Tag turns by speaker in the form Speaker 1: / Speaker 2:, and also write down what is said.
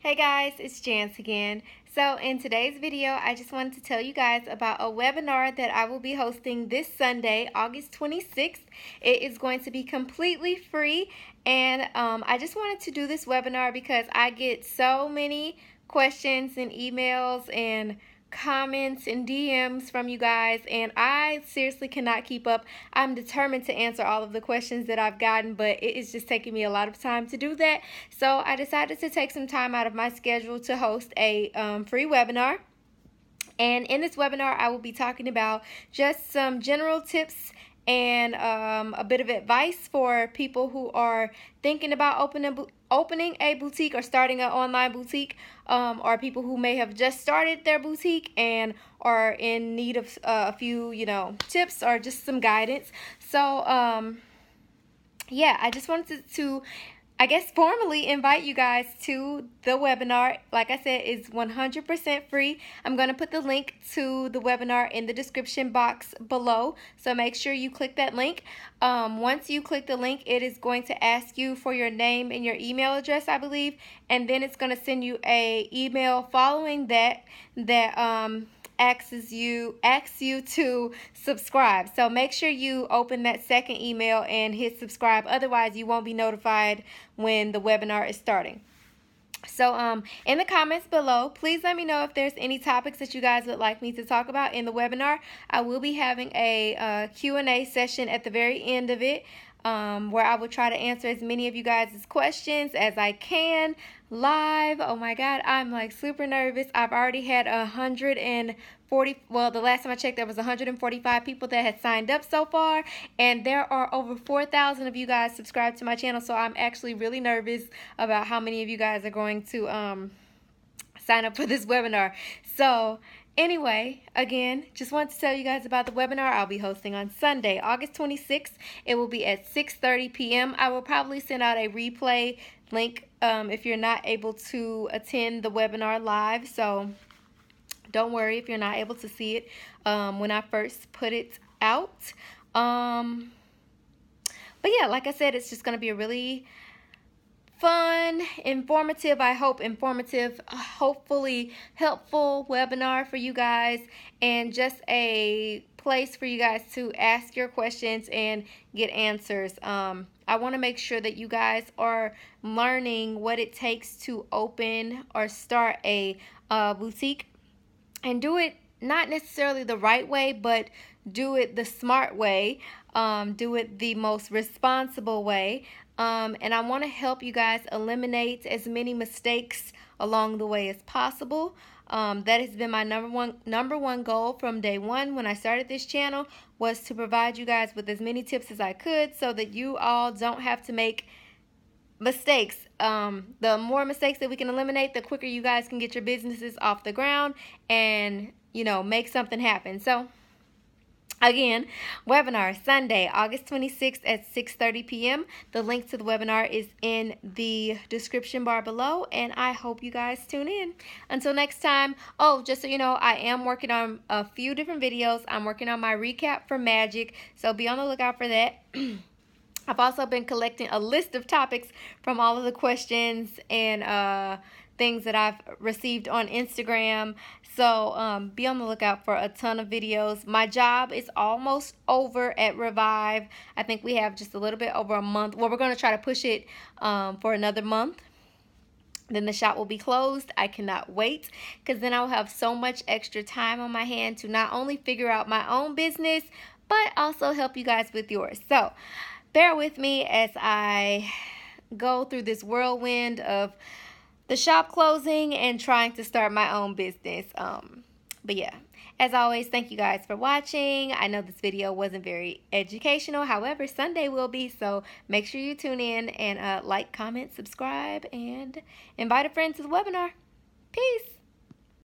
Speaker 1: Hey guys, it's Jance again. So in today's video, I just wanted to tell you guys about a webinar that I will be hosting this Sunday, August 26th. It is going to be completely free, and I just wanted to do this webinar because I get so many questions and emails and comments and DMs from you guys, and I seriously cannot keep up. I'm determined to answer all of the questions that I've gotten, but it is just taking me a lot of time to do that. So I decided to take some time out of my schedule to host a free webinar. And in this webinar, I will be talking about just some general tips and a bit of advice for people who are thinking about opening a boutique or starting an online boutique, or people who may have just started their boutique and are in need of a few, tips or just some guidance. So, yeah, I just wanted to formally invite you guys to the webinar. Like I said, it's 100% free. I'm going to put the link to the webinar in the description box below, so make sure you click that link. Once you click the link, it is going to ask you for your name and your email address, I believe, and then it's going to send you a email following that asks you to subscribe. So make sure you open that second email and hit subscribe. Otherwise, you won't be notified when the webinar is starting. So in the comments below, please let me know if there's any topics that you guys would like me to talk about in the webinar. I will be having a Q&A session at the very end of it, where I will try to answer as many of you guys' questions as I can live. Oh my God, I'm like super nervous. I've already had 140, well, the last time I checked, there was 145 people that had signed up so far, and there are over 4,000 of you guys subscribed to my channel, so I'm actually really nervous about how many of you guys are going to sign up for this webinar. So anyway, again, just wanted to tell you guys about the webinar I'll be hosting on Sunday, August 26th. It will be at 6:30 p.m. I will probably send out a replay link if you're not able to attend the webinar live. So don't worry if you're not able to see it when I first put it out. But yeah, like I said, it's just going to be a really fun, informative, hopefully helpful webinar for you guys, and just a place for you guys to ask your questions and get answers. I want to make sure that you guys are learning what it takes to open or start a boutique, and do it not necessarily the right way, but do it the smart way, do it the most responsible way. And I want to help you guys eliminate as many mistakes along the way as possible. That has been my number one goal from day one when I started this channel, was to provide you guys with as many tips as I could so that you all don't have to make mistakes. The more mistakes that we can eliminate, the quicker you guys can get your businesses off the ground and, make something happen. So again, webinar Sunday, August 26th at 6:30 p.m. The link to the webinar is in the description bar below, and I hope you guys tune in. Until next time, just so you know, I am working on a few different videos. I'm working on my recap for Magic, so be on the lookout for that. I've also been collecting a list of topics from all of the questions and things that I've received on Instagram. So be on the lookout for a ton of videos. My job is almost over at Revive. I think we have just a little bit over a month. Well, we're going to try to push it for another month. Then the shop will be closed. I cannot wait, because then I'll have so much extra time on my hand to not only figure out my own business, but also help you guys with yours. So bear with me as I go through this whirlwind of the shop closing and trying to start my own business. But yeah, as always, thank you guys for watching. I know this video wasn't very educational. However, Sunday will be, so make sure you tune in and like, comment, subscribe, and invite a friend to the webinar. Peace.